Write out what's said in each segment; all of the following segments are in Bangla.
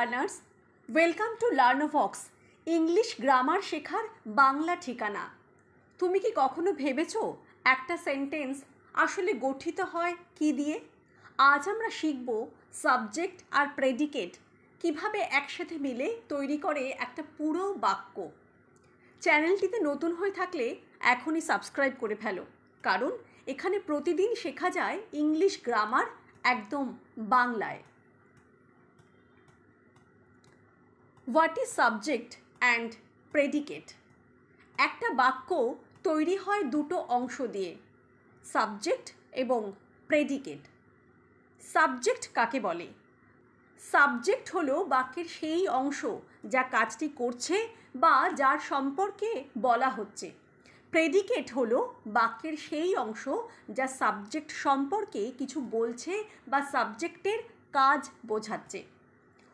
Learners, welcome to Learnovox, English grammar শেখার বাংলা ঠিকানা। তুমি কি কখনো ভেবেছো একটা সেন্টেন্স আসলে গঠিত হয় কি দিয়ে? আজ আমরা শিখব সাবজেক্ট আর প্রেডিকেট কিভাবে একসাথে মিলে তৈরি করে একটা পুরো বাক্য। চ্যানেলটিতে নতুন হয়ে থাকলে এখনই সাবস্ক্রাইব করে ফেলো, কারণ এখানে প্রতিদিন শেখা যায় ইংলিশ গ্রামার একদম বাংলায়। What is subject and predicate? একটা বাক্য তৈরি হয় দুটো অংশ দিয়ে, সাবজেক্ট এবং প্রেডিকেট। সাবজেক্ট কাকে বলে? সাবজেক্ট হলো বাক্যের সেই অংশ যা কাজটি করছে বা যার সম্পর্কে বলা হচ্ছে। প্রেডিকেট হলো বাক্যের সেই অংশ যা সাবজেক্ট সম্পর্কে কিছু বলছে বা সাবজেক্টের কাজ বোঝাচ্ছে।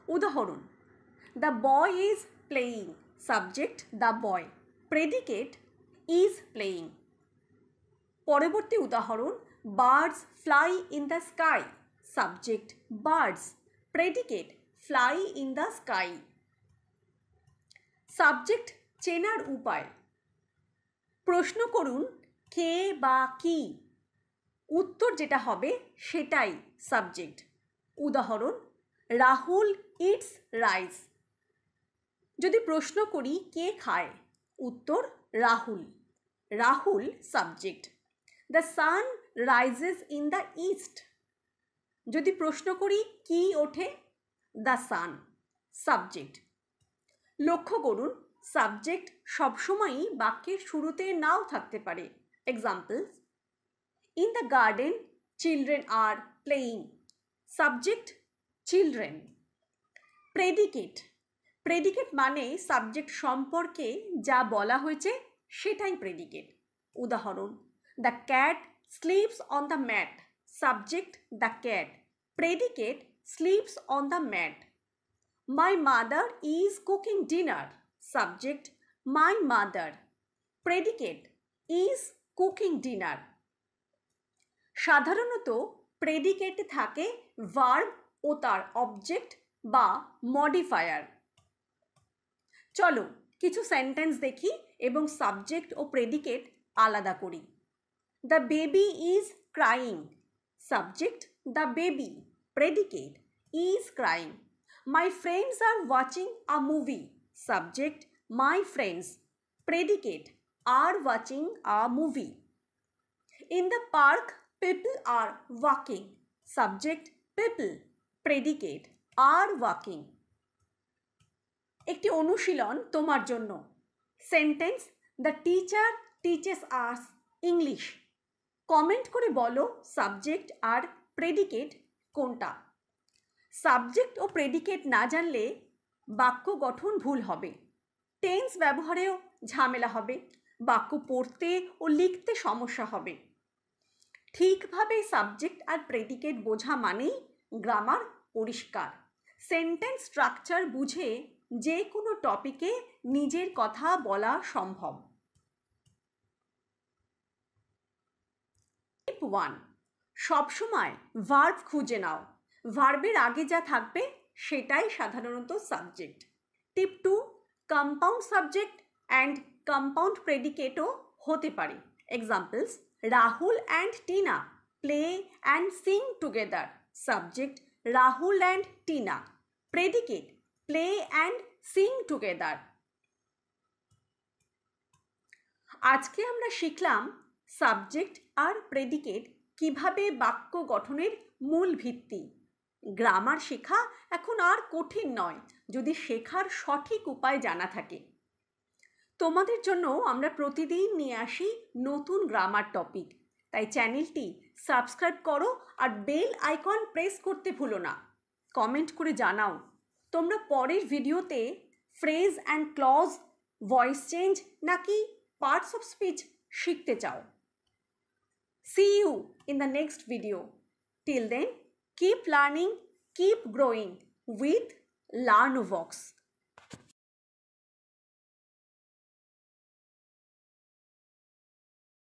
উদাহরণ: the boy is playing, subject the boy, predicate is playing. পরবর্তী উদাহরণ: birds fly in the sky, subject birds, predicate fly in the sky. Subject চেনার উপায়: প্রশ্ন করুন কে বা কি, উত্তর যেটা হবে সেটাই সাবজেক্ট। উদাহরণ: রাহুল ইটস রাইস। যদি প্রশ্ন করি কে খায়, উত্তর Rahul, Rahul subject. The sun rises in the east. যদি প্রশ্ন করি কি ওঠে, দ্য সান সাবজেক্ট। লক্ষ্য করুন সাবজেক্ট সবসময়ই বাক্যের শুরুতে নাও থাকতে পারে। Examples: in the garden children are playing, subject children. Predicate, predicate মানে সাবজেক্ট সম্পর্কে যা বলা হয়েছে সেটাই প্রেডিকেট। উদাহরণ: the cat sleeps on the mat, subject the cat, predicate sleeps on the mat. My mother is cooking dinner, subject my mother, predicate is cooking dinner. সাধারণত প্রেডিকেটে থাকে ভার্ব ও তার অবজেক্ট বা মডিফায়ার। চলো কিছু সেন্টেন্স দেখি এবং সাবজেক্ট ও প্রেডিকেট আলাদা করি। The baby is crying, subject the baby, predicate is crying. My friends are watching a movie, subject my friends, predicate are watching a movie. In the park people are walking, subject people, predicate are walking. একটি অনুশীলন তোমার জন্য। Sentence: the teacher teaches us English. Comment করে বলো সাবজেক্ট আর প্রেডিকেট কোনটা। সাবজেক্ট ও প্রেডিকেট না জানলে বাক্য গঠন ভুল হবে, টেন্স ব্যবহারেও ঝামেলা হবে, বাক্য পড়তে ও লিখতে সমস্যা হবে। ঠিকভাবে সাবজেক্ট আর প্রেডিকেট বোঝা মানেই গ্রামার পরিষ্কার। সেন্টেন্স স্ট্রাকচার বুঝে যে কোনো টপিকে নিজের কথা বলা সম্ভব। টিপ 1: সবসময় ভার্ব খুঁজে নাও, ভার্বের আগে যা থাকবে সেটাই সাধারণত subject. Tip 2: compound subject and compound প্রেডিকেটও হতে পারে। Examples: Rahul and Tina play and sing together, subject Rahul and Tina, predicate play and sing together. আজকে আমরা শিখলাম সাবজেক্ট আর প্রেডিকেট কিভাবে বাক্য গঠনের মূল ভিত্তি। গ্রামার শেখা এখন আর কঠিন নয় যদি শেখার সঠিক উপায় জানা থাকে। তোমাদের জন্য আমরা প্রতিদিন নিয়ে আসি নতুন গ্রামার টপিক, তাই চ্যানেলটি সাবস্ক্রাইব করো আর বেল আইকন প্রেস করতে ভুলো না। কমেন্ট করে জানাও তোমরা পরের ভিডিওতে phrase and clause, voice change নাকি পার্টস অফ স্পিচ শিখতে চাও। See you in the next video. Till then, keep learning, keep growing with Larnovox.